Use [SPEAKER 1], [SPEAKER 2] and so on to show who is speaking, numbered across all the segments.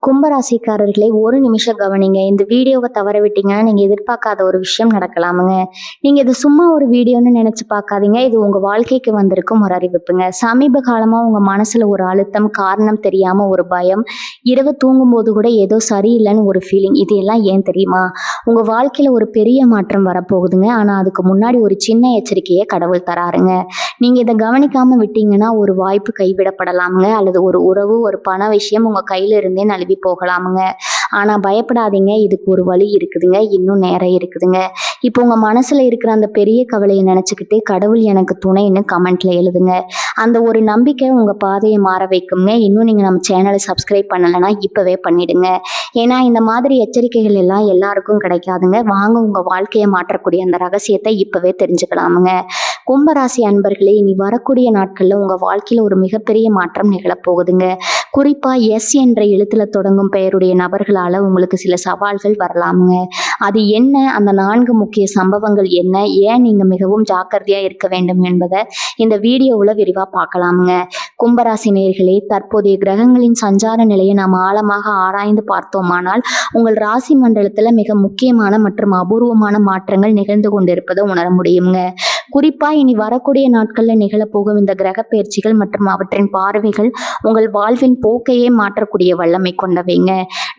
[SPEAKER 1] கும்பராசிக்காரர்களை ஒரு நிமிஷம் கவனிங்க. இந்த வீடியோவை தவற விட்டீங்கன்னா நீங்க எதிர்பார்க்காத ஒரு விஷயம் நடக்கலாமுங்க. நீங்க இது சும்மா ஒரு வீடியோன்னு நினைச்சு பார்க்காதீங்க. இது உங்க வாழ்க்கைக்கு வந்திருக்கும் ஒரு அறிவிப்புங்க. சமீப காலமா உங்க மனசுல ஒரு அழுத்தம், காரணம் தெரியாம ஒரு பயம், இரவு தூங்கும்போது கூட ஏதோ சரியில்லைன்னு ஒரு ஃபீலிங். இது எல்லாம் ஏன் தெரியுமா? உங்க வாழ்க்கையில ஒரு பெரிய மாற்றம் வரப்போகுதுங்க. ஆனா அதுக்கு முன்னாடி ஒரு சின்ன எச்சரிக்கையை கடவுள் தராருங்க. நீங்க இதை கவனிக்காம விட்டீங்கன்னா ஒரு வாய்ப்பு கைவிடப்படலாமுங்க, அல்லது ஒரு உறவு, ஒரு பண விஷயம் உங்க கையில இருந்தே நழுவி போகலாமுங்க. ஆனா பயப்படாதீங்க, இதுக்கு ஒரு வழி இருக்குதுங்க. இன்னும் நேரம் இருக்குதுங்க. இப்போ உங்க மனசுல இருக்கிற அந்த பெரிய கவலையை நினைச்சுக்கிட்டு கடவுள் எனக்கு துணைன்னு கமெண்ட்ல எழுதுங்க. அந்த ஒரு நம்பிக்கை உங்க பாதையை மாற வைக்குங்க. இன்னும் நீங்க நம்ம சேனலை சப்ஸ்கிரைப் பண்ணலைன்னா இப்பவே பண்ணிடுங்க. ஏன்னா இந்த மாதிரி எச்சரிக்கைகள் எல்லாம் எல்லாருக்கும் கிடைக்காதுங்க. வாங்க உங்க வாழ்க்கையை மாற்றக்கூடிய அந்த ரகசியத்தை இப்பவே தெரிஞ்சுக்கலாமுங்க. கும்பராசி அன்பர்களே, இனி வரக்கூடிய நாட்கள்ல உங்க வாழ்க்கையில ஒரு மிகப்பெரிய மாற்றம் நிகழப்போகுதுங்க. குறிப்பா எஸ் என்ற எழுத்துல தொடங்கும் பெயருடைய நபர்களால உங்களுக்கு சில சவால்கள் வரலாமுங்க. அது என்ன, அந்த 4 முக்கிய சம்பவங்கள் என்ன, ஏன் நீங்க மிகவும் ஜாக்கிரதையா இருக்க வேண்டும் என்பதை இந்த வீடியோவுல விரிவா பார்க்கலாமுங்க. கும்பராசி நேயர்களே, தற்போதைய கிரகங்களின் சஞ்சார நிலையை நாம் ஆழமாக ஆராய்ந்து பார்த்தோமானால் உங்கள் ராசி மண்டலத்துல மிக முக்கியமான மற்றும் அபூர்வமான மாற்றங்கள் நிகழ்ந்து கொண்டிருப்பதை உணர முடியுங்க. குறிப்பா இனி வரக்கூடிய நாட்கள்ல நிகழப்போகும் இந்த கிரக பயிற்சிகள் மற்றும் அவற்றின் பார்வைகள் உங்கள் வாழ்வின் போக்கையே மாற்றக்கூடிய வல்லமை கொண்டவைங்க.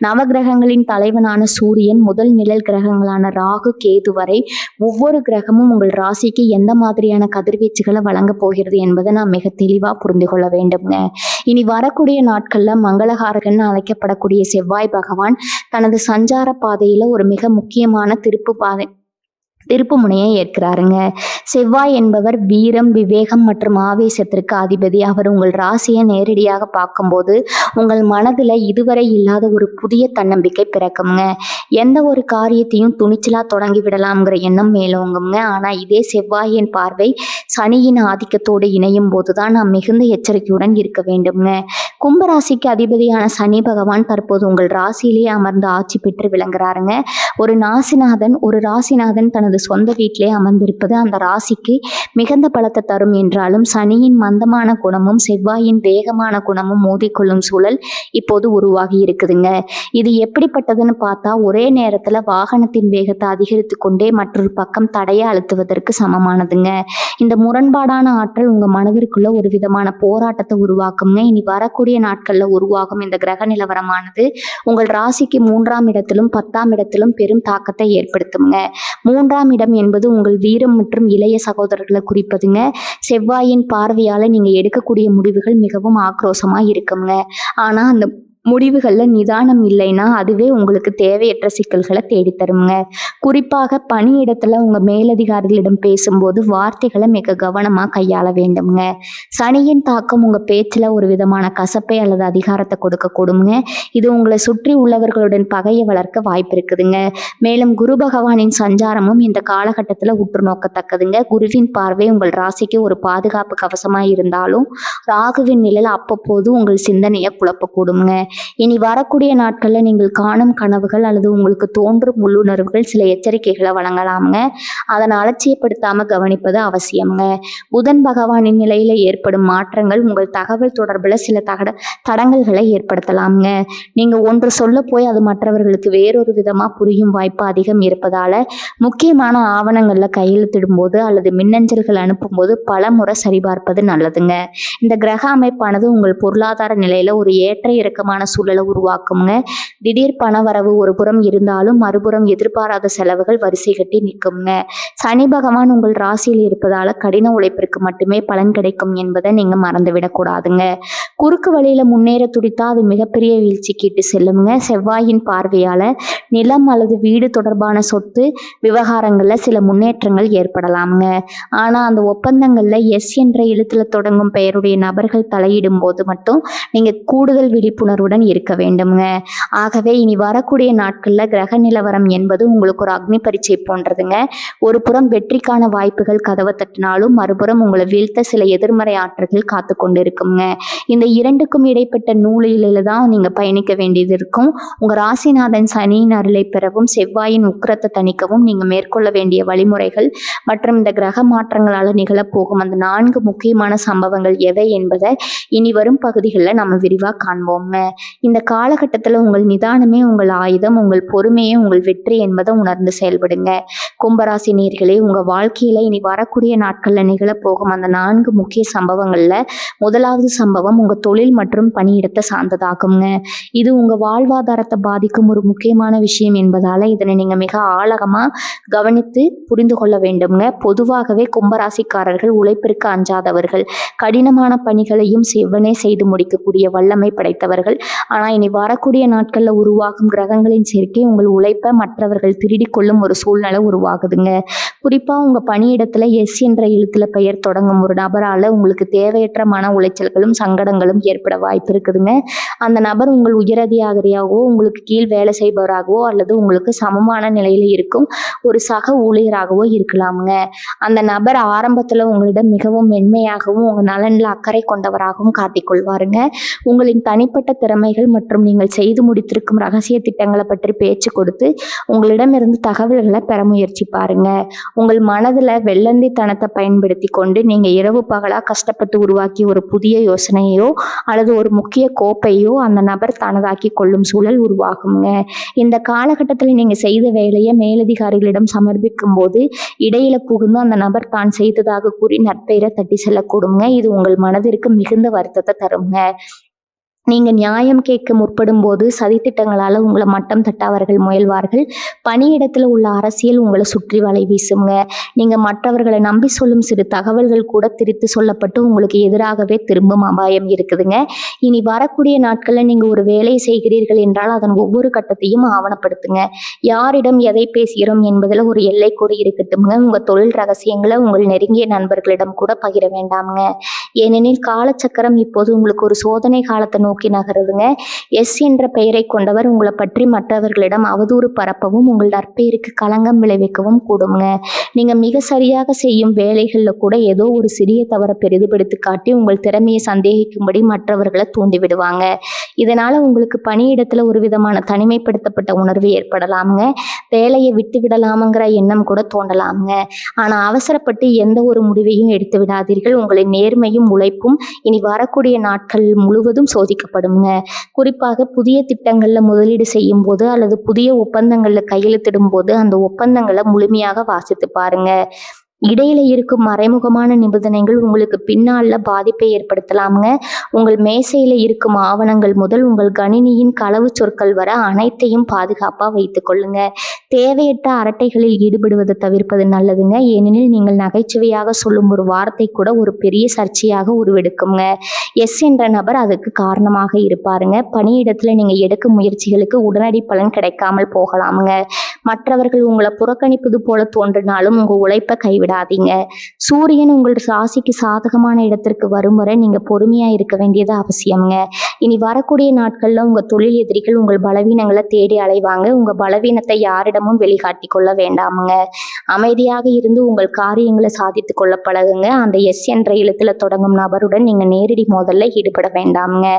[SPEAKER 1] நவகிரகங்களின் தலைவனான சூரியன் முதல் நிழல் கிரகங்களான ராகு, கேது வரை ஒவ்வொரு கிரகமும் உங்கள் ராசிக்கு எந்த மாதிரியான கதிர்வீச்சுகளை வழங்க போகிறது என்பதை நாம் மிக தெளிவா புரிந்து கொள்ள வேண்டும்ங்க. இனி வரக்கூடிய நாட்கள்ல மங்களகாரகன் அழைக்கப்படக்கூடிய செவ்வாய் பகவான் தனது சஞ்சார பாதையில ஒரு மிக முக்கியமான திருப்பு முனையை ஏற்கிறாருங்க. செவ்வாய் என்பவர் வீரம், விவேகம் மற்றும் ஆவேசத்திற்கு அதிபதி. அவர் உங்கள் ராசியை நேரடியாக பார்க்கும்போது உங்கள் மனதில் இதுவரை இல்லாத ஒரு புதிய தன்னம்பிக்கை பிறக்குங்க. எந்த ஒரு காரியத்தையும் துணிச்சலா தொடங்கி விடலாம்ங்கிற எண்ணம் மேலோங்குங்க. ஆனா இதே செவ்வாயின் பார்வை சனியின் ஆதிக்கத்தோடு இணையும் போதுதான் நாம் மிகுந்த எச்சரிக்கையுடன் இருக்க வேண்டும்ங்க. கும்பராசிக்கு அதிபதியான சனி பகவான் தற்போது உங்கள் ராசியிலேயே அமர்ந்து ஆட்சி பெற்று விளங்குறாருங்க. ஒரு ராசிநாதன் தனது சொந்த வீட்டிலே அமர்ந்திருப்பது அந்த ராசிக்கு மிகுந்த பலத்தை தரும் என்றாலும் சனியின் மந்தமான குணமும் செவ்வாயின் வேகமான குணமும் மோதிக்கொள்ளும் சூழல் இப்போது உருவாகி இருக்குதுங்க. இது எப்படிப்பட்டதுன்னு பார்த்தா, ஒரே நேரத்துல வாகனத்தின் வேகத்தை அதிகரித்து கொண்டே மற்றொரு பக்கம் தடையை அழுத்துவதற்கு சமமானதுங்க. இந்த முரண்பாடான ஆற்றல் உங்க மனதிற்குள்ள ஒரு விதமான போராட்டத்தை உருவாக்குங்க. இனி வரக்கூடிய நாட்கள்ல உருவாகும் இந்த கிரக நிலவரமானது உங்கள் ராசிக்கு 3ஆம் இடத்திலும் 10ஆம் இடத்திலும் பெரும் தாக்கத்தை ஏற்படுத்துங்க. 3ஆம் இடம் என்பது உங்கள் வீரம் மற்றும் இளைய சகோதரர்களை குறிப்பதுங்க. செவ்வாயின் பார்வையால நீங்க எடுக்கக்கூடிய முடிவுகள் மிகவும் ஆக்ரோஷமா இருக்குங்க. ஆனா அந்த முடிவுகள்ல நிதானம் இல்லைன்னா அதுவே உங்களுக்கு தேவையற்ற சிக்கல்களை தேடித்தருங்க. குறிப்பாக பணியிடத்துல உங்க மேலதிகாரிகளிடம் பேசும்போது வார்த்தைகளை மிக கவனமா கையாள வேண்டும்ங்க. சனியின் தாக்கம் உங்க பேச்சுல ஒரு விதமான கசப்பை அல்லது அதிகாரத்தை கொடுக்க கூடுங்க. இது உங்களை சுற்றி உள்ளவர்களுடன் பகையை வளர்க்க வாய்ப்பு இருக்குதுங்க. மேலும் குரு பகவானின் சஞ்சாரமும் இந்த காலகட்டத்துல உற்று நோக்கத்தக்கதுங்க. குருவின் பார்வை உங்கள் ராசிக்கு ஒரு பாதுகாப்பு கவசமா இருந்தாலும் ராகுவின் நிழல் அவ்வப்போது உங்கள் சிந்தனையை குழப்பக்கூடுங்க. இனி வரக்கூடிய நாட்கள்ல நீங்கள் காணும் கனவுகள் அல்லது உங்களுக்கு தோன்றும் உள்ளுணர்வுகள் சில எச்சரிக்கைகளை வழங்கலாமுங்க. அதனை அலட்சியப்படுத்தாம கவனிப்பது அவசியம்ங்க. புதன் பகவானின் நிலையில ஏற்படும் மாற்றங்கள் உங்கள் தகவல் தொடர்புல சில தடங்கல்களை ஏற்படுத்தலாமுங்க. நீங்க ஒன்று சொல்ல போய் அது மற்றவர்களுக்கு வேறொரு விதமா புரியும் வாய்ப்பு அதிகம் இருப்பதால முக்கியமான ஆவணங்கள்ல கையெழுத்திடும் போது அல்லது மின்னஞ்சல்கள் அனுப்பும்போது பல முறை சரிபார்ப்பது நல்லதுங்க. இந்த கிரக அமைப்பானது உங்கள் பொருளாதார நிலையில ஒரு ஏற்ற இறக்கமான சூழலை உருவாக்குங்க. திடீர் பணவரவு ஒரு புறம் இருந்தாலும் மறுபுறம் எதிர்பாராத செலவுகள் வரிசை கட்டி நிற்குங்க. சனி பகவான் உங்கள் ராசியில் இருப்பதால கடின உழைப்பிற்கு மட்டுமே பலன் கிடைக்கும் என்பதை நீங்க மறந்துவிடக்கூடாதுங்க. குறுக்கு வழியில முன்னேற துடித்தா அது மிகப்பெரிய வீழ்ச்சிக்கு இட்டு செல்லுங்க. செவ்வாயின் பார்வையால நிலம் அல்லது வீடு தொடர்பான சொத்து விவகாரங்கள்ல சில முன்னேற்றங்கள் ஏற்படலாமுங்க. ஆனா அந்த ஒப்பந்தங்கள்ல எஸ் என்ற எழுத்துல தொடங்கும் பெயருடைய நபர்கள் தலையிடும் போது மட்டும் நீங்க கூடுதல் விழிப்புணர்வுடன் இருக்க வேண்டும்ங்க. ஆக ஆகவே இனி வரக்கூடிய நாட்கள்ல கிரக நிலவரம் என்பது உங்களுக்கு ஒரு அக்னி பரீட்சை போன்றதுங்க. ஒரு புறம் வெற்றிக்கான வாய்ப்புகள் கதவை தட்டினாலும் மறுபுறம் உங்களை வீழ்த்த சில எதிர்மறை ஆற்றல்கள் காத்து கொண்டு இருக்குங்க. இந்த இரண்டுக்கும் இடைப்பட்ட நூலில தான் நீங்க பயணிக்க வேண்டியது இருக்கும். உங்க ராசிநாதன் சனியின் அருளை பெறவும் செவ்வாயின் உக்கிரத்தை தணிக்கவும் நீங்க மேற்கொள்ள வேண்டிய வழிமுறைகள் மற்றும் இந்த கிரக மாற்றங்களால நிகழப்போகும் அந்த 4 முக்கியமான சம்பவங்கள் எவை என்பதை இனி வரும் பகுதிகளில் நம்ம விரிவாக காண்போங்க. இந்த காலகட்டத்தில் உங்கள் நிதானமே உங்கள் ஆயுதம், உங்கள் பொறுமையே உங்கள் வெற்றி என்பதை உணர்ந்து செயல்படுங்க. கும்பராசி நேயர்களே, உங்க வாழ்க்கையில இனி வரக்கூடிய நாட்கள்ல நிகழப்போகும் அந்த 4 முக்கிய சம்பவங்கள்ல முதலாவது சம்பவம் உங்க தொழில் மற்றும் பணியிடத்தை சார்ந்ததாகுங்க. இது உங்க வாழ்வாதாரத்தை பாதிக்கும் ஒரு முக்கியமான விஷயம் என்பதால இதனை நீங்க மிக ஆழமா கவனித்து புரிந்து கொள்ள வேண்டும்ங்க. பொதுவாகவே கும்பராசிக்காரர்கள் உழைப்பிற்கு அஞ்சாதவர்கள், கடினமான பணிகளையும் செவ்வனே செய்து முடிக்கக்கூடிய வல்லமை படைத்தவர்கள். ஆனா இனி வரக்கூடிய நாட்கள்ல உருவாகும் கிரகங்களின் சேர்க்கை உங்கள் உழைப்பை மற்றவர்கள் திருடி கொள்ளும் ஒரு சூழ்நிலை உருவாகுதுங்க. குறிப்பா உங்க பணியிடத்துல எஸ் என்ற எழுத்துல பெயர் தொடங்கும் ஒரு நபரால உங்களுக்கு தேவையற்ற மன உளைச்சல்களும் சங்கடங்களும் ஏற்பட வாய்ப்பு இருக்குதுங்க. அந்த நபர் உங்கள் உயரதிகாரியாகவோ உங்களுக்கு கீழ் வேலை செய்பவராகவோ அல்லது உங்களுக்கு சமமான நிலையில இருக்கும் ஒரு சக ஊழியராகவோ இருக்கலாமுங்க. அந்த நபர் ஆரம்பத்துல உங்களிடம் மிகவும் மென்மையாகவும் உங்க நலன்ல அக்கறை கொண்டவராகவும் காட்டிக்கொள்வாருங்க. உங்களின் தனிப்பட்ட திறமைகள் மற்றும் நீங்கள் செய்து முடித்திருக்கும் ரகசிய திட்டங்களை பற்றி பேச்சு கொடுத்து உங்களிடமிருந்து தகவல்களை பெற முயற்சி பாருங்க. உங்கள் மனதுல வெள்ளந்தித்தனத்தை பயன்படுத்தி கொண்டு நீங்க இரவு பகலா கஷ்டப்பட்டு உருவாக்கிய ஒரு புதிய யோசனையோ அல்லது ஒரு முக்கிய கோப்பையோ அந்த நபர் தனதாக்கி கொள்ளும் சூழல் உருவாகுங்க. இந்த காலகட்டத்தில் நீங்க செய்த வேலையை மேலதிகாரிகளிடம் சமர்ப்பிக்கும் போது இடையில புகுந்து அந்த நபர் தான் செய்ததாக கூறி நற்பெயரை தட்டி செல்லக்கூடுங்க. இது உங்கள் மனதிற்கு மிகுந்த வருத்தத்தை தருங்க. நீங்க நியாயம் கேட்க முற்படும் போது சதித்திட்டங்களால உங்களை மட்டம் தட்ட அவர்கள் முயல்வார்கள். பணியிடத்துல உள்ள அரசியல் உங்களை சுற்றி வலை வீசுங்க. நீங்க மற்றவர்களை நம்பி சொல்லும் சிறு தகவல்கள் கூட திரித்து சொல்லப்பட்டு உங்களுக்கு எதிராகவே திரும்பும் அபாயம் இருக்குதுங்க. இனி வரக்கூடிய நாட்கள்ல நீங்க ஒரு வேலையை செய்கிறீர்கள் என்றால் அதன் ஒவ்வொரு கட்டத்தையும் ஆவணப்படுத்துங்க. யாரிடம் எதை பேசுகிறோம் என்பதில் ஒரு எல்லை கூட இருக்கட்டும்ங்க. உங்க தொழில் ரகசியங்களை உங்கள் நெருங்கிய நண்பர்களிடம் கூட பகிர வேண்டாமுங்க. ஏனெனில் காலச்சக்கரம் இப்போது உங்களுக்கு ஒரு சோதனை காலத்தை நோக்கி நகருதுங்க. எஸ் என்ற பெயரை கொண்டவர் உங்களை பற்றி மற்றவர்களிடம் அவதூறு பரப்பவும் உங்கள் நற்பெயருக்கு களங்கம் விளைவிக்கவும் கூடுங்க. நீங்க மிக சரியாக செய்யும் வேலைகள்ல கூட ஏதோ ஒரு சிறிய தவறை பெரிதுபடுத்தி காட்டி உங்கள் திறமையை சந்தேகிக்கும்படி மற்றவர்களை தூண்டி விடுவாங்க. இதனால உங்களுக்கு பணியிடத்துல ஒரு விதமான தனிமைப்படுத்தப்பட்ட உணர்வு ஏற்படலாமுங்க. வேலையை விட்டு விடலாமுங்கிற எண்ணம் கூட தோண்டலாமுங்க. ஆனா அவசரப்பட்டு எந்த ஒரு முடிவையும் எடுத்து விடாதீர்கள். உங்களின் நேர்மையும் உழைப்பும் இனி வரக்கூடிய நாட்கள் முழுவதும் சோதிக்கப்படுங்க. குறிப்பாக புதிய திட்டங்கள்ல முதலீடு செய்யும் போது அல்லது புதிய ஒப்பந்தங்கள்ல கையெழுத்திடும் போது அந்த ஒப்பந்தங்களை முழுமையாக வாசித்து பாருங்க. இடையில இருக்கும் மறைமுகமான நிபந்தனைகள் உங்களுக்கு பின்னால பாதிப்பை ஏற்படுத்தலாமுங்க. உங்கள் மேசையில இருக்கும் ஆவணங்கள் முதல் உங்கள் கணினியின் களவு சொற்கள் வர அனைத்தையும் பாதுகாப்பா வைத்துக் கொள்ளுங்க. தேவையற்ற அரட்டைகளில் ஈடுபடுவதை தவிர்ப்பது நல்லதுங்க. ஏனெனில் நீங்கள் நகைச்சுவையாக சொல்லும் ஒரு வார்த்தை கூட ஒரு பெரிய சர்ச்சையாக உருவெடுக்குங்க. எஸ் என்ற நபர் அதுக்கு காரணமாக இருப்பாருங்க. பணியிடத்துல நீங்க எடுக்கும் முயற்சிகளுக்கு உடனடி பலன் கிடைக்காமல் போகலாமுங்க. மற்றவர்கள் உங்களை புறக்கணிப்பது போல தோன்றினாலும் உங்க உழைப்பை கைவிடாதீங்க. சூரியன் உங்கள் ராசிக்கு சாதகமான இடத்திற்கு வரும் வரை நீங்க பொறுமையா இருக்க வேண்டியது அவசியம்ங்க. இனி வரக்கூடிய நாட்கள்ல உங்க தொழில் எதிரிகள் உங்கள் பலவீனங்களை தேடி அலைவாங்க. உங்க பலவீனத்தை யாரிடமும் வெளிக்காட்டி கொள்ள வேண்டாமுங்க. அமைதியாக இருந்து உங்கள் காரியங்களை சாதித்து கொள்ள பழகுங்க. அந்த எஸ் என்ற எழுத்துல தொடங்கும் நபருடன் நீங்க நேரடி மோதல்ல ஈடுபட வேண்டாமுங்க.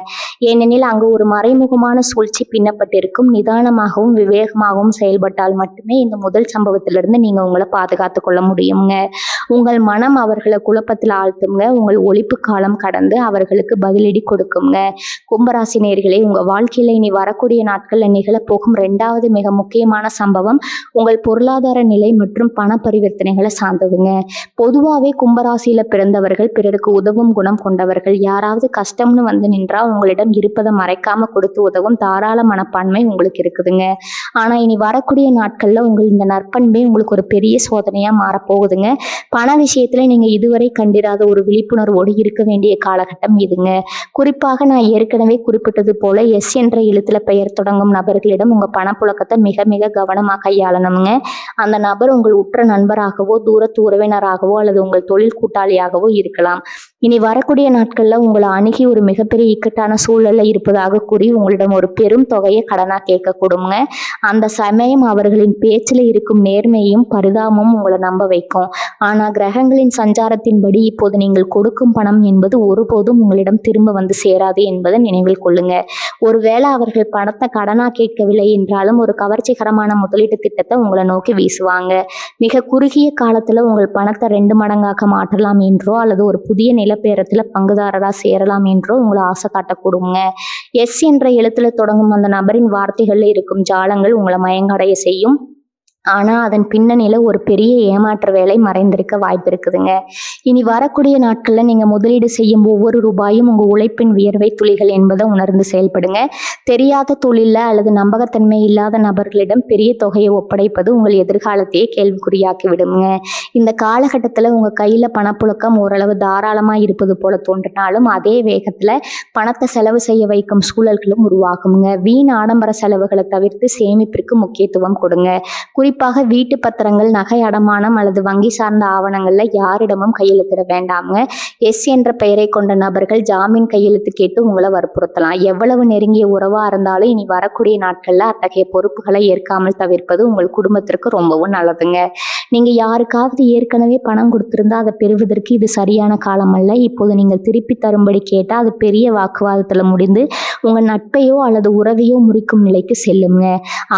[SPEAKER 1] ஏனெனில் அங்கு ஒரு மறைமுகமான சூழ்ச்சி பின்னப்பட்டிருக்கும். நிதானமாகவும் விவேகமாகவும் செயல்பட்டால் மட்டுமே இந்த முதல் சம்பவத்திலிருந்து நீங்க உங்களை பாதுகாத்து கொள்ள முடியுங்க. உங்கள் மனம் அவர்களை குழப்பத்தில் ஆழ்த்துங்க. உங்கள் ஒழிப்பு காலம் கடந்து அவர்களுக்கு பதிலடி கொடுக்குங்க. கும்பராசி நேயர்களே, உங்க வாழ்க்கையில இனி வரக்கூடிய நாட்கள்ல நிகழப்போகும் 2வது மிக முக்கியமான சம்பவம் உங்கள் பொருளாதார நிலை மற்றும் பண பரிவர்த்தனைகளை சார்ந்ததுங்க. பொதுவாகவே கும்பராசியில பிறந்தவர்கள் பிறருக்கு உதவும் குணம் கொண்டவர்கள். யாராவது கஷ்டம்னு வந்து நின்றா உங்களிடம் இருப்பதை மறைக்காம கொடுத்து உதவும் தாராள மனப்பான்மை உங்களுக்கு இருக்குதுங்க. ஆனா இனி வரக்கூடிய நாட்கள்ல உங்கள் இந்த நற்பண்பே உங்களுக்கு ஒரு பெரிய சோதனையா மாறப்போகுதுங்க. பண விஷயத்துல நீங்க இதுவரை கண்டிராத ஒரு விழிப்புணர்வோடு இருக்க வேண்டிய காலகட்டம் இதுங்க. குறிப்பாக நான் ஏற்கனவே குறிப்பிட்டது போல எஸ் என்ற எழுத்துல பெயர் தொடங்கும் நபர்களிடம் உங்க பணப்புழக்கத்தை மிக மிக கவனமாக கையாளணுங்க. அந்த நபர் உங்கள் உற்ற நண்பராகவோ தூரத்து உறவினராகவோ அல்லது உங்கள் தொழில் கூட்டாளியாகவோ இருக்கலாம். இனி வரக்கூடிய நாட்கள்ல உங்களை அணுகி ஒரு மிகப்பெரிய இக்கட்டான சூழல்ல இருப்பதாக கூறி உங்களிடம் ஒரு பெரும் தொகையை கடனா கேட்கக்கூடுங்க. அந்த சமயம் அவர்களின் பேச்சுல இருக்கும் நேர்மையும் பரிதாபமும் உங்களை நம்ப வைக்கும். ஆனா கிரகங்களின் சஞ்சாரத்தின்படி இப்போது நீங்கள் கொடுக்கும் பணம் என்பது ஒருபோதும் உங்களிடம் திரும்ப வந்து சேராது என்பதை நினைவில் கொள்ளுங்க. ஒருவேளை அவர்கள் பணத்தை கடனா கேட்கவில்லை என்றாலும் ஒரு கவர்ச்சிகரமான முதலீட்டு திட்டத்தை உங்களை நோக்கி வீசுவாங்க. மிக குறுகிய காலத்துல உங்கள் பணத்தை 2 மடங்காக்க மாற்றலாம் என்றோ அல்லது ஒரு புதிய நிலப்பேரத்துல பங்குதாரரா சேரலாம் என்றோ உங்களை ஆசை காட்டக்கூடுங்க. எஸ் என்ற எழுத்துல தொடங்கும் அந்த நபரின் வார்த்தைகள்ல இருக்கும் ஜாலங்கள் உங்களை மயங்கடைய செய்யும். ஆனா அதன் பின்னணியில ஒரு பெரிய ஏமாற்ற வேலை மறைந்திருக்க வாய்ப்பு இருக்குதுங்க. இனி வரக்கூடிய நாட்கள்ல நீங்க முதலீடு செய்யும் ஒவ்வொரு ரூபாயும் உங்க உழைப்பின் வியர்வை துளிகள் என்பதை உணர்ந்து செயல்படுங்க. தெரியாத தொழில்ல அல்லது நம்பகத்தன்மை இல்லாத நபர்களிடம் பெரிய தொகையை ஒப்படைப்பது உங்கள் எதிர்காலத்தையே கேள்விக்குறியாக்கி விடுங்க. இந்த காலகட்டத்துல உங்க கையில பணப்புழக்கம் ஓரளவு தாராளமா இருப்பது போல தோன்றினாலும் அதே வேகத்துல பணத்தை செலவு செய்ய வைக்கும் சூழல்களும் உருவாகுங்க. வீண் ஆடம்பர செலவுகளை தவிர்த்து சேமிப்பிற்கு முக்கியத்துவம் கொடுங்க. குறிப்பாக வீட்டு பத்திரங்கள், நகை அடமானம் அல்லது வங்கி சார்ந்த ஆவணங்கள்ல யாரிடமும் கையெழுத்திட வேண்டாமுங்க. எஸ் என்ற பெயரை கொண்ட நபர்கள் ஜாமீன் கையெழுத்து கேட்டு உங்களை வற்புறுத்தலாம். எவ்வளவு நெருங்கிய உறவா இருந்தாலும் இனி வரக்கூடிய நாட்கள்ல அத்தகைய பொறுப்புகளை ஏற்காமல் தவிர்ப்பது உங்கள் குடும்பத்திற்கு ரொம்பவும் நல்லதுங்க. நீங்க யாருக்காவது ஏற்கனவே பணம் கொடுத்திருந்தா அதை பெறுவதற்கு இது சரியான காலம் அல்ல. இப்போது நீங்கள் திருப்பி தரும்படி கேட்டால் அது பெரிய வாக்குவாதத்துல முடிந்து உங்க நட்பையோ அல்லது உறவையோ முறிக்கும் நிலைக்கு செல்லுங்க.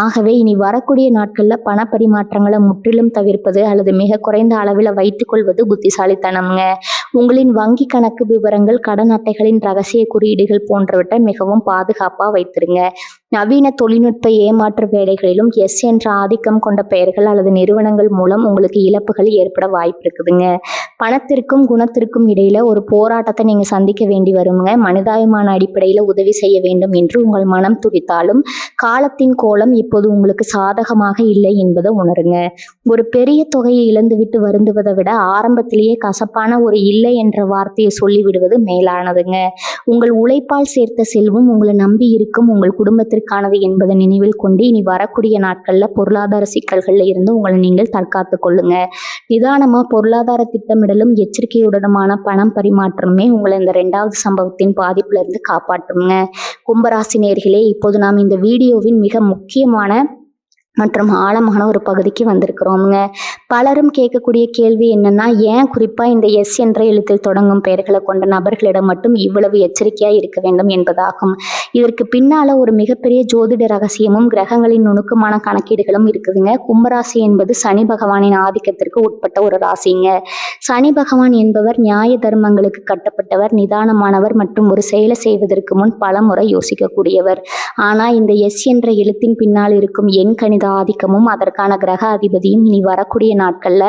[SPEAKER 1] ஆகவே இனி வரக்கூடிய நாட்கள்ல பண பரிமாற்றங்களை முற்றிலும் தவிர்ப்பது அல்லது மிக குறைந்த அளவில் வைத்துக் கொள்வது புத்திசாலித்தனம்ங்க. உங்களின் வங்கி கணக்கு விவரங்கள், கடன் அட்டைகளின் ரகசிய குறியீடுகள் போன்றவற்றை மிகவும் பாதுகாப்பா வைத்திருங்க. நவீன தொழில்நுட்ப ஏமாற்று வேலைகளிலும் எஸ் என்ற ஆதிக்கம் கொண்ட பெயர்கள் அல்லது நிறுவனங்கள் மூலம் உங்களுக்கு இழப்புகள் ஏற்பட வாய்ப்பு இருக்குதுங்க. பணத்திற்கும் குணத்திற்கும் இடையில ஒரு போராட்டத்தை நீங்க சந்திக்க வேண்டி வருங்க. மனிதாபிமான அடிப்படையில உதவி செய்ய வேண்டும் என்று உங்கள் மனம் துடித்தாலும் காலத்தின் கோலம் இப்போது உங்களுக்கு சாதகமாக இல்லை என்பதை உணருங்க. ஒரு பெரிய தொகையை இழந்துவிட்டு வருந்துவதை விட ஆரம்பத்திலேயே கசப்பான ஒரு இல்லை என்ற வார்த்தையை சொல்லிவிடுவது மேலானதுங்க. உங்கள் உழைப்பால் சேர்த்த செல்வம் உங்களை நம்பி இருக்கும் உங்கள் குடும்பத்திற்கானது என்பதை நினைவில் கொண்டு இனி வரக்கூடிய நாட்கள்ல பொருளாதார சிக்கல்கள்ல இருந்து உங்களை நீங்கள் தற்காத்து கொள்ளுங்க. நிதானமா பொருளாதார திட்டமிடலும் எச்சரிக்கையுடனுமான பணம் பரிமாற்றமே உங்களை இந்த 2வது சம்பவத்தின் பாதிப்புல இருந்து காப்பாற்றுங்க. கும்பராசி நேயர்களே, இப்போது நாம் இந்த வீடியோவின் மிக முக்கியமான மற்றும் ஆழமான ஒரு பகுதிக்கு வந்திருக்கிறோமுங்க. பலரும் கேட்கக்கூடிய கேள்வி என்னன்னா, ஏன் குறிப்பா இந்த எஸ் என்ற எழுத்தில் தொடங்கும் பெயர்களை கொண்ட நபர்களிடம் மட்டும் இவ்வளவு எச்சரிக்கையா இருக்க வேண்டும் என்பதாகும். இதற்கு பின்னால ஒரு மிகப்பெரிய ஜோதிட ரகசியமும் கிரகங்களின் நுணுக்கமான கணக்கீடுகளும் இருக்குதுங்க. கும்பராசி என்பது சனி பகவானின் ஆதிக்கத்திற்கு உட்பட்ட ஒரு ராசிங்க. சனி பகவான் என்பவர் நியாய தர்மங்களுக்கு கட்டப்பட்டவர், நிதானமானவர் மற்றும் ஒரு செயலை செய்வதற்கு முன் பல முறை யோசிக்கக்கூடியவர். ஆனா இந்த எஸ் என்ற எழுத்தின் பின்னால் இருக்கும் எண் கணித ஆதிக்கமும் அதற்கான கிரக அதிபதியும் இனி வரக்கூடிய நாட்கள்ல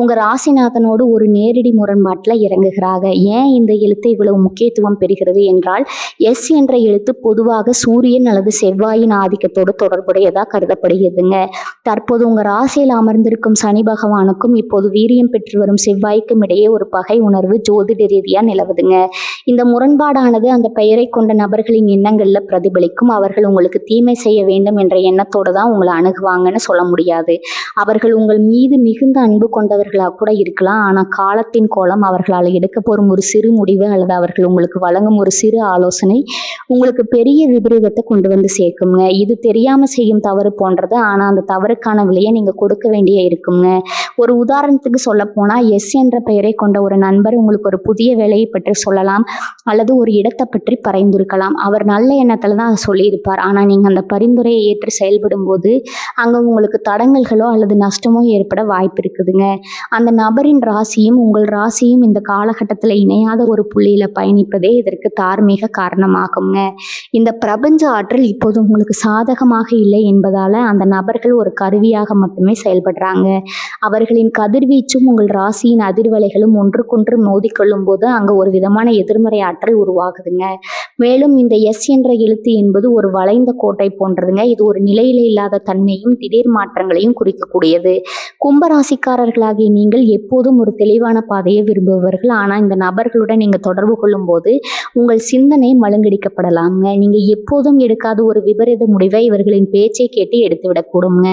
[SPEAKER 1] உங்க ராசிநாதனோடு ஒரு நேரடி முரண்பாட்டுல இறங்குகிறாங்க. ஏன் இந்த எழுத்து இவ்வளவு முக்கியத்துவம் பெறுகிறது என்றால், எஸ் என்ற எழுத்து பொதுவாக சூரியன் அல்லது செவ்வாயின் ஆதிக்கத்தோடு தொடர்புடையதா கருதப்படுகிறதுங்க. தற்போது உங்க ராசியில் அமர்ந்திருக்கும் சனி பகவானுக்கும் இப்போது வீரியம் பெற்று வரும் செவ்வாய்க்கும் இடையே ஒரு பகை உணர்வு ஜோதிட ரீதியா நிலவுதுங்க. இந்த முரண்பாடானது அந்த பெயரை கொண்ட நபர்களின் எண்ணங்கள்ல பிரதிபலிக்கும். அவர்கள் உங்களுக்கு தீமை செய்ய வேண்டும் என்ற எண்ணத்தோடு தான் உங்களை அணுகுவாங்கன்னு சொல்ல முடியாது. அவர்கள் உங்கள் மீது மிகுந்த அன்பு கொண்டவர்களாக கூட இருக்கலாம். ஆனா காலத்தின் கோலம் அவர்களால் எடுக்க போகும் ஒரு சிறு முடிவு அல்லது அவர்கள் உங்களுக்கு வழங்கும் ஒரு சிறு ஆலோசனை உங்களுக்கு பெரிய விபரீதத்தை கொண்டு வந்து சேர்க்குங்க. இது தெரியாம செய்யும் தவறு போன்றது. ஆனா அந்த தவறுக்கான விலையை நீங்க கொடுக்க வேண்டிய இருக்குங்க. ஒரு உதாரணத்துக்கு சொல்ல போனா, எஸ் என்ற பெயரை கொண்ட ஒரு நண்பர் உங்களுக்கு ஒரு புதிய வேலையை பற்றி சொல்லலாம் அல்லது ஒரு இடத்தை பற்றி பரிந்துரைக்கலாம். அவர் நல்ல எண்ணத்துல தான் அதை சொல்லியிருப்பார். ஆனா நீங்க அந்த பரிந்துரையை ஏற்று செயல்படும் போது அங்க உங்களுக்கு தடங்கல்களோ அல்லது நஷ்டமோ ஏற்பட வாய்ப்பு இருக்குதுங்க. அந்த நபரின் ராசியும் உங்கள் ராசியும் இந்த காலகட்டத்துல இணையாத ஒரு புள்ளியில பயணிப்பதே இதற்கு தார்மீக காரணமாகுங்க. இந்த பிரபஞ்ச ஆற்றல் இப்போது உங்களுக்கு சாதகமாக இல்லை என்பதால அந்த நபர்கள் ஒரு கருவியாக மட்டுமே செயல்படுறாங்க. அவர்களின் கதிர்வீச்சும் உங்கள் ராசியின் அதிர்வலைகளும் ஒன்றுக்கொன்று மோதிக்கொள்ளும் போது அங்க ஒரு விதமான எதிர்மறை ஆற்றல் உருவாகுதுங்க. மேலும் இந்த எஸ் என்ற எழுத்து என்பது ஒரு வளைந்த கோட்டை போன்றதுங்க. இது ஒரு நிலையில இல்லாத தன்மையும் திடீர் மாற்றங்களையும் குறிக்கக்கூடியது. கும்பராசிக்காரர்களாகிய நீங்கள் எப்போதும் ஒரு தெளிவான பாதையை விரும்புபவர்கள். ஆனா இந்த நபர்களுடன் நீங்க தொடர்பு கொள்ளும் போது உங்கள் சிந்தனை மழுங்கடிக்கப்படலாம்ங்க. நீங்க எப்போதும் எடுக்காத ஒரு விபரீத முடிவை இவர்களின் பேச்சை கேட்டு எடுத்துவிடக்கூடுங்க.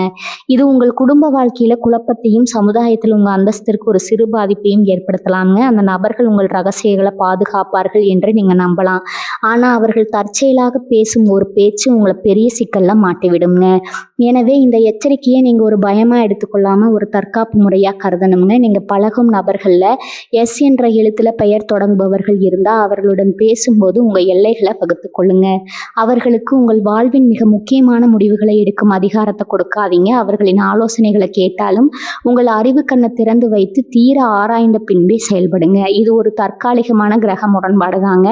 [SPEAKER 1] இது உங்கள் குடும்ப வாழ்க்கையில குழப்பத்தையும் சமுதாயத்தில் உங்க அந்தஸ்திற்கு ஒரு சிறு பாதிப்பையும் ஏற்படுத்தலாம்ங்க. அந்த நபர்கள் உங்கள் ரகசியங்களை பாதுகாப்பார்கள் என்று நீங்க நம்பலாம். ஆனா அவர்கள் தற்செயலாக பேசும் ஒரு பேச்சு உங்களை பெரிய சிக்கல்ல மாட்டிவிடுங்க. எனவே இந்த எச்சரிக்கையை நீங்க ஒரு பயமா எடுத்துக்கொள்ளாம ஒரு தற்காப்பு முறையா கருதணுங்க. நீங்க பழகும் நபர்கள்ல எஸ் என்ற எழுத்துல பெயர் தொடங்குபவர்கள் இருந்தா அவர்களுடன் பேசும்போது உங்க எல்லைகளை வகுத்து கொள்ளுங்க. அவர்களுக்கு உங்கள் வாழ்வின் மிக முக்கியமான முடிவுகளை எடுக்கும் அதிகாரத்தை கொடுக்காதீங்க. அவர்களின் ஆலோசனைகளை கேட்டாலும் உங்கள் அறிவு கண்ணை திறந்து வைத்து தீர ஆராய்ந்த பின்பே செயல்படுங்க. இது ஒரு தற்காலிகமான கிரக முரண்பாடு தாங்க.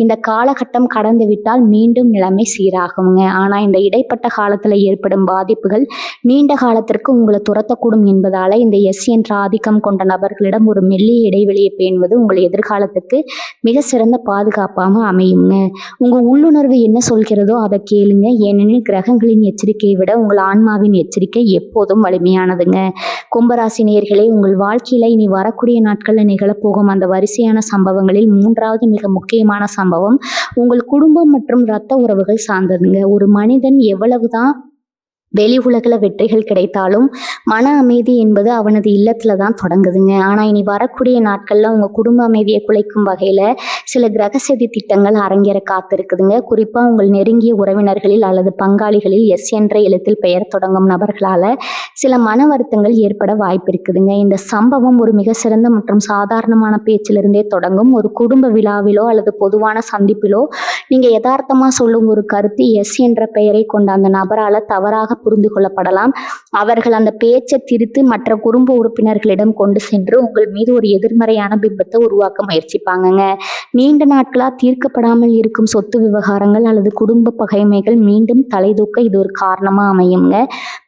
[SPEAKER 1] இந்த காலகட்டம் கடந்து விட்டால் மீண்டும் நிலைமை சீராகுங்க. ஆனா இந்த இடைப்பட்ட காலத்துல ஏற்படும் பாதிப்புகள் நீண்ட காலத்திற்கு உங்களை துரத்தக்கூடும் என்பதால இந்த எஸ் என்ற ஆதிக்கம் கொண்ட நபர்களிடம் ஒரு மெல்லிய இடைவெளியை பேணுவது உங்கள் எதிர்காலத்துக்கு மிக சிறந்த பாதுகாப்பாக அமையுங்க. உங்க உள்ளுணர்வு என்ன சொல்கிறதோ அதை கேளுங்க. ஏனெனில் கிரகங்களின் எச்சரிக்கையை விட உங்கள் ஆன்மாவின் எச்சரிக்கை எப்போதும் வலிமையானதுங்க. கும்பராசி நேயர்களே, உங்கள் வாழ்க்கையில இனி வரக்கூடிய நாட்கள்ல நிகழப்போகும் அந்த வரிசையான சம்பவங்களில் 3வது மிக முக்கியமான சம்பவம் உங்கள் குடும்பம் மற்றும் இரத்த உறவுகள் சார்ந்ததுங்க. ஒரு மனிதன் எவ்வளவுதான் வெளி உலகில் வெற்றிகள் கிடைத்தாலும் மன அமைதி என்பது அவனது இல்லத்துல தான் தொடங்குதுங்க. ஆனா இனி வரக்கூடிய நாட்கள்ல உங்க குடும்ப அமைதியை குலைக்கும் வகையில சில கிரகசதி திட்டங்கள் அரங்கேற காத்திருக்குதுங்க. குறிப்பா உங்கள் நெருங்கிய உறவினர்களில் அல்லது பங்காளிகளில் எஸ் என்ற எழுத்தில் பெயர் தொடங்கும் நபர்களால சில மன வருத்தங்கள் ஏற்பட வாய்ப்பு இருக்குதுங்க. இந்த சம்பவம் ஒரு மிக சிறந்த மற்றும் சாதாரணமான பேச்சிலிருந்தே தொடங்கும். ஒரு குடும்ப விழாவிலோ அல்லது பொதுவான சந்திப்பிலோ நீங்க யதார்த்தமா சொல்லும் ஒரு கருத்து எஸ் என்ற பெயரை கொண்ட அந்த நபரால தவறாக புரிந்து கொள்ளப்படலாம். அவர்கள் அந்த பேச்சை திரித்து மற்ற குடும்ப உறுப்பினர்களிடம் கொண்டு சென்று உங்கள் மீது ஒரு எதிர்மறையான பிம்பத்தை உருவாக்க முயற்சிப்பாங்கங்க. நீண்ட நாட்களா தீர்க்கப்படாமல் இருக்கும் சொத்து விவகாரங்கள் அல்லது குடும்ப பகைமைகள் மீண்டும் தலைதூக்க இது ஒரு காரணமா அமையுங்க.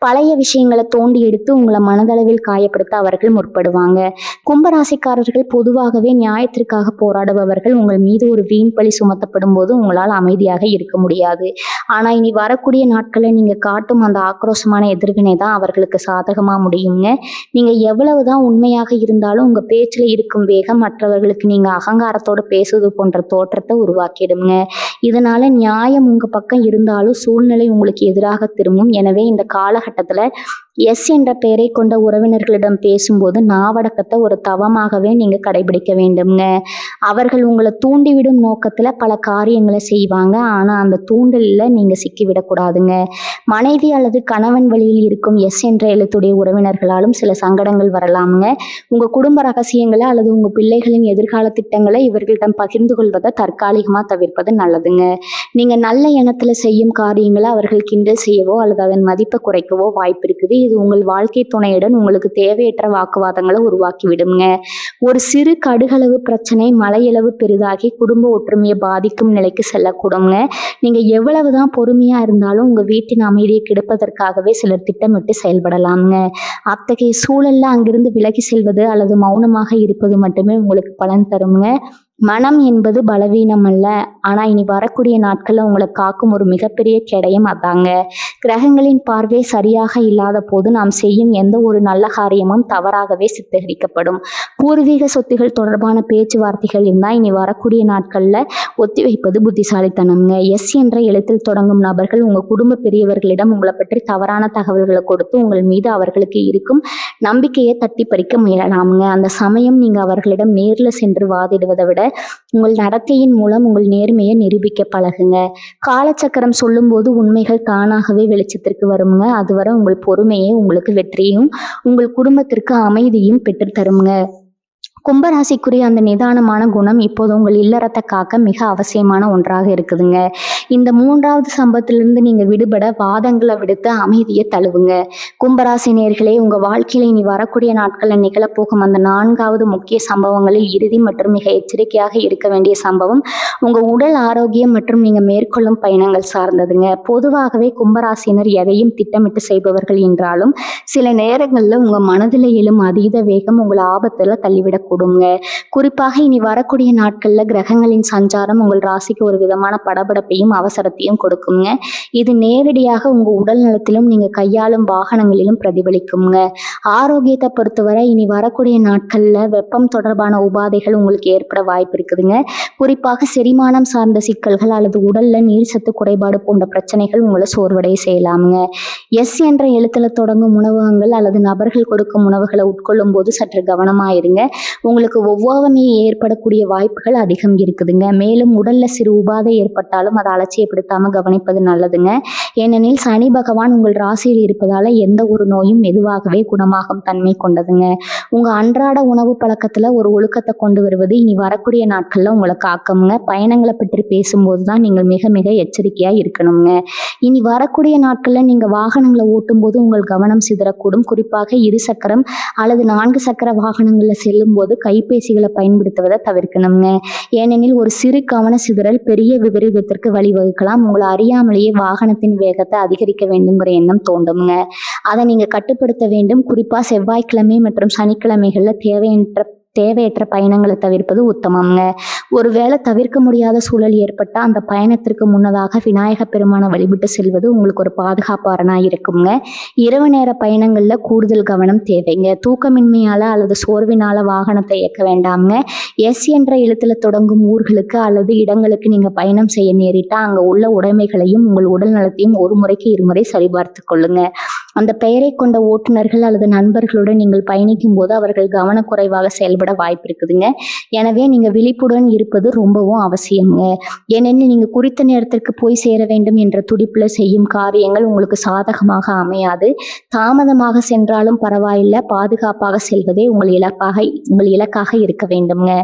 [SPEAKER 1] பழைய விஷயங்களை தோண்டி எடுத்து உங்களை மனதளவில் காயப்படுத்த அவர்கள் முற்படுவாங்க. கும்பராசிக்காரர்கள் பொதுவாகவே நியாயத்திற்காக போராடுபவர்கள். உங்கள் மீது ஒரு வீண் பழி சுமத்தப்படும் போது உங்களால் அமைதியாக இருக்க முடியாது. ஆனா இனி வரக்கூடிய நாட்களில் நீங்க காட்டும் அந்த ஆக்ரோஷமான எதிர்வினை தான் அவர்களுக்கு சாதகமா முடியுங்க. நீங்க எவ்வளவுதான் உண்மையாக இருந்தாலும் உங்க பேச்சுல இருக்கும் வேகம் மற்றவர்களுக்கு நீங்க அகங்காரத்தோட பேசுவது போன்ற தோற்றத்தை உருவாக்கிடுங்க. இதனால நியாயம் உங்க பக்கம் இருந்தாலும் சூழ்நிலை உங்களுக்கு எதிராக திரும்பும். எனவே இந்த காலகட்டத்துல எஸ் என்ற பெயரை கொண்ட உறவினர்களிடம் பேசும்போது நாவடக்கத்தை ஒரு தவமாகவே நீங்க கடைபிடிக்க வேண்டும்ங்க. அவர்கள் உங்களை தூண்டிவிடும் நோக்கத்துல பல காரியங்களை செய்வாங்க. ஆனா அந்த தூண்டல்ல நீங்க சிக்கிவிடக்கூடாதுங்க. மனைவி அல்லது கணவன் வழியில் இருக்கும் எஸ் என்ற எழுத்துடைய உறவினர்களாலும் சில சங்கடங்கள் வரலாமுங்க. உங்க குடும்ப ரகசியங்களை அல்லது உங்க பிள்ளைகளின் எதிர்கால திட்டங்களை இவர்களிடம் பகிர்ந்து கொள்வதை தற்காலிகமா தவிர்ப்பது நல்லதுங்க. நீங்க நல்ல எண்ணத்துல செய்யும் காரியங்களை அவர்கள் கிண்டல் செய்யவோ அல்லது அதன் மதிப்பை குறைக்கவோ வாய்ப்பு இருக்குது. இது உங்கள் வாழ்க்கை துணையுடன் உங்களுக்கு தேவையற்ற வாக்குவாதங்களை உருவாக்கி விடுங்க. ஒரு சிறு கடுகளவு பிரச்சனை மலையளவு பெரிதாகி குடும்ப ஒற்றுமையை பாதிக்கும் நிலைக்கு செல்லக்கூடுங்க. நீங்க எவ்வளவுதான் பொறுமையா இருந்தாலும் உங்க வீட்டின் அமைதியை கெடுப்பதற்காகவே சிலர் திட்டமிட்டு செயல்படலாம்ங்க. அத்தகைய சூழல்ல அங்கிருந்து விலகி செல்வது அல்லது மௌனமாக இருப்பது மட்டுமே உங்களுக்கு பலன் தருங்க. மனம் என்பது பலவீனம் அல்ல. ஆனா இனி வரக்கூடிய நாட்கள்ல உங்களை காக்கும் ஒரு மிகப்பெரிய கேடயம் அதாங்க. கிரகங்களின் பார்வை சரியாக இல்லாத போது நாம் செய்யும் எந்த ஒரு நல்ல காரியமும் தவறாகவே சித்தரிக்கப்படும். பூர்வீக சொத்துகள் தொடர்பான பேச்சுவார்த்தைகள் இருந்தால் இனி வரக்கூடிய நாட்கள்ல ஒத்திவைப்பது புத்திசாலித்தனம்ங்க. எஸ் என்ற எழுத்தில் தொடங்கும் நபர்கள் உங்க குடும்ப பெரியவர்களிடம் உங்களை பற்றி தவறான தகவல்களை கொடுத்து உங்கள் மீது அவர்களுக்கு இருக்கும் நம்பிக்கையை தட்டி பறிக்க முயலலாமுங்க. அந்த சமயம் நீங்க அவர்களிடம் நேர்ல சென்று வாதிடுவதை விட உங்கள் நடத்தையின் மூலம் உங்கள் நேர்மையை நிரூபிக்க பழகுங்க. காலச்சக்கரம் சொல்லும் போது உண்மைகள் தானாகவே வெளிச்சத்திற்கு வருங்க. அதுவரை உங்கள் பொறுமையே உங்களுக்கு வெற்றியும் உங்கள் குடும்பத்திற்கு அமைதியும் பெற்று தருங்க. கும்பராசிக்குரிய அந்த நிதானமான குணம் இப்போது உங்கள் இல்லறத்தை காக்க மிக அவசியமான ஒன்றாக இருக்குதுங்க. இந்த 3வது சம்பவத்திலிருந்து நீங்க விடுபட வாதங்களை விடுத்து அமைதியை தழுவுங்க. கும்பராசி நேயர்களே, உங்க வாழ்க்கையில இனி வரக்கூடிய நாட்களில் நிகழப்போகும் அந்த 4வது முக்கிய சம்பவங்களில் இறுதி மற்றும் மிக எச்சரிக்கையாக இருக்க வேண்டிய சம்பவம் உங்க உடல் ஆரோக்கியம் மற்றும் நீங்க மேற்கொள்ளும் பயணங்கள் சார்ந்ததுங்க. பொதுவாகவே கும்பராசினர் எதையும் திட்டமிட்டு செய்பவர்கள் என்றாலும் சில நேரங்கள்ல உங்க மனதில் எழும் அதீத வேகம் உங்களை ஆபத்துல தள்ளிவிடக்கூடும். ஏற்படக்கூடுங்க. குறிப்பாக இனி வரக்கூடிய நாட்கள்ல கிரகங்களின் சஞ்சாரம் உங்கள் ராசிக்கு ஒரு விதமான படபடப்பையும் அவசரத்தையும் கொடுக்குங்க. இது நேரடியாக உங்க உடல் நலத்திலும் நீங்க கையாளும் வாகனங்களிலும் பிரதிபலிக்குங்க. ஆரோக்கியத்தை பொறுத்தவரை இனி வரக்கூடிய நாட்கள்ல வெப்பம் தொடர்பான உபாதைகள் உங்களுக்கு ஏற்பட வாய்ப்பு இருக்குதுங்க. குறிப்பாக செரிமானம் சார்ந்த சிக்கல்கள் அல்லது உடல்ல நீர் சத்து குறைபாடு போன்ற பிரச்சனைகள் உங்களை சோர்வடைய செய்யலாமுங்க. எஸ் என்ற எழுத்துல தொடங்கும் உணவகங்கள் அல்லது நபர்கள் கொடுக்கும் உணவுகளை உட்கொள்ளும் போது சற்று கவனமாயிருங்க. உங்களுக்கு ஒவ்வாமை ஏற்படக்கூடிய வாய்ப்புகள் அதிகம் இருக்குதுங்க. மேலும் உடல்ல சிறு உபாதை ஏற்பட்டாலும் அதை அலட்சியப்படுத்தாம கவனிப்பது நல்லதுங்க. ஏனெனில் சனி பகவான் உங்கள் ராசியில் இருப்பதால எந்த ஒரு நோயும் மெதுவாகவே குணமாகும் தன்மை கொண்டதுங்க. உங்க அன்றாட உணவு பழக்கத்துல ஒரு ஒழுக்கத்தை கொண்டு வருவது இனி வரக்கூடிய நாட்கள்ல உங்களை காக்குங்க. பயணங்களை பற்றி பேசும்போது தான் நீங்கள் மிக மிக எச்சரிக்கையா இருக்கணுங்க. இனி வரக்கூடிய நாட்கள்ல நீங்க வாகனங்களை ஓட்டும் போது உங்கள் கவனம் சிதறக்கூடும். குறிப்பாக 2 சக்கரம் அல்லது 4 சக்கர வாகனங்கள்ல செல்லும் போது கைபேசிகளை பயன்படுத்துவதை தவிர்க்கணுங்க. ஏனெனில் ஒரு சிறு கவன சிதறல் பெரிய விபரீதத்திற்கு வழிவகுக்கலாம். உங்களை அறியாமலேயே வாகனத்தின் வேகத்தை அதிகரிக்க வேண்டுங்கிற எண்ணம் தோண்டுங்க. அதை நீங்க கட்டுப்படுத்த வேண்டும். குறிப்பா செவ்வாய்க்கிழமை மற்றும் சனிக்கிழமைகள்ல தேவையற்ற பயணங்களை தவிர்ப்பது உத்தமம்ங்க. ஒருவேளை தவிர்க்க முடியாத சூழல் ஏற்பட்டால் அந்த பயணத்திற்கு முன்னதாக விநாயக பெருமானை வழிபட்டு செல்வது உங்களுக்கு ஒரு பாதுகாப்பு அரணாக இருக்குங்க. இரவு நேர பயணங்களில் கூடுதல் கவனம் தேவைங்க. தூக்கமின்மையால் அல்லது சோர்வினால் வாகனத்தை இயக்க வேண்டாம்ங்க. எஸ் என்ற எழுத்துல தொடங்கும் ஊர்களுக்கு அல்லது இடங்களுக்கு நீங்கள் பயணம் செய்ய நேரிட்டால் அங்கே உள்ள உடைமைகளையும் உங்கள் உடல் நலத்தையும் ஒரு முறைக்கு இருமுறை சரிபார்த்து கொள்ளுங்க. அந்த பெயரை கொண்ட ஓட்டுநர்கள் அல்லது நண்பர்களுடன் நீங்கள் பயணிக்கும் போது அவர்கள் கவனக்குறைவாக செயல்பட வாய்ப்பு இருக்குதுங்க. எனவே நீங்க விழிப்புடன் இருப்பது ரொம்பவும் அவசியம்ங்க. ஏனெனில் நீங்க குறித்த நேரத்திற்கு போய் சேர வேண்டும் என்ற துடிப்புல செய்யும் காரியங்கள் உங்களுக்கு சாதகமாக அமையாது. தாமதமாக சென்றாலும் பரவாயில்லை, பாதுகாப்பாக செல்வதே உங்கள் இலக்காக இருக்க வேண்டும்ங்க.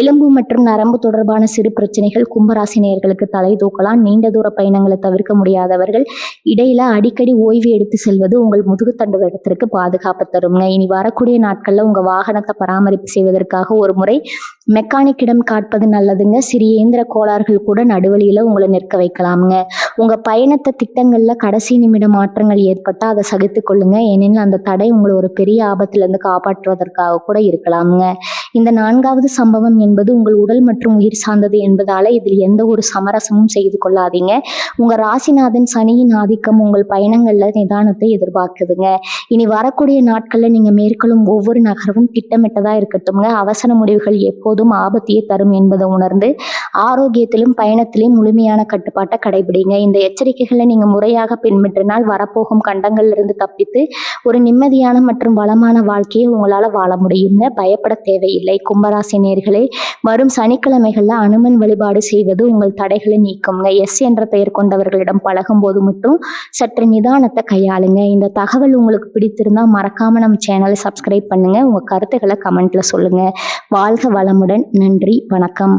[SPEAKER 1] எலும்பு மற்றும் நரம்பு தொடர்பான சிறு பிரச்சனைகள் கும்பராசி நேயர்களுக்கு தலை தூக்கலாம். நீண்ட தூர பயணங்களை தவிர்க்க முடியாதவர்கள் இடையில அடிக்கடி ஓய்வு எடுத்து செல்வது உங்கள் முதுகுத்தண்டு இடத்திற்கு பாதுகாப்பு தருங்க. இனி வரக்கூடிய நாட்கள்ல உங்க வாகனத்தை பராமரிப்பு செய்வதற்காக ஒரு முறை மெக்கானிக்கிடம் காட்பது நல்லதுங்க. சிறிய இயந்திர கோளாறுகள் கூட நடுவழியில உங்களை நிற்க வைக்கலாமுங்க. உங்க பயணத்தை திட்டங்கள்ல கடைசி நிமிட மாற்றங்கள் ஏற்பட்டால் அதை சகித்து கொள்ளுங்க. ஏனெனில் அந்த தடை உங்களை ஒரு பெரிய ஆபத்திலிருந்து காப்பாற்றுவதற்காக கூட இருக்கலாமுங்க. இந்த 4வது சம்பவம் என்பது உங்கள் உடல் மற்றும் உயிர் சார்ந்தது என்பதால இதில் எந்த ஒரு சமரசமும் செய்து கொள்ளாதீங்க. உங்க ராசிநாதன் சனியின் ஆதிக்கம் உங்கள் பயணங்கள்ல நிதானத்தை எதிர்பார்க்குதுங்க. இனி வரக்கூடிய நாட்கள்ல நீங்க மேற்கொள்ளும் ஒவ்வொரு நகரமும் திட்டமிட்டதா இருக்கட்டும்ங்க. அவசர முடிவுகள் எப்போதும் ஆபத்தையே தரும் என்பதை உணர்ந்து ஆரோக்கியத்திலும் பயணத்திலும் முழுமையான கட்டுப்பாட்டை கடைபிடிங்க. இந்த எச்சரிக்கைகளை நீங்க முறையாக பின்பற்றினால் வரப்போகும் கண்டங்கள்ல இருந்து தப்பித்து ஒரு நிம்மதியான மற்றும் வளமான வாழ்க்கையை உங்களால வாழ முடியுங்க. பயப்பட தேவையில்லை. கும்பராசி நேயர்களே, வரும் சனிக்கிழமைகள்ல அனுமன் வழிபாடு செய்வது உங்கள் தடைகளை நீக்குங்க. எஸ் என்ற பெயர் கொண்டவர்களிடம் பழகும் போது மட்டும் சற்று நிதானத்தை கையாளுங்க. இந்த தகவல் உங்களுக்கு பிடித்திருந்தா மறக்காம நம்ம சேனலை சப்ஸ்கிரைப் பண்ணுங்க. உங்க கருத்துக்களை கமெண்ட்ல சொல்லுங்க. வாழ்க வளமுடன். நன்றி, வணக்கம்.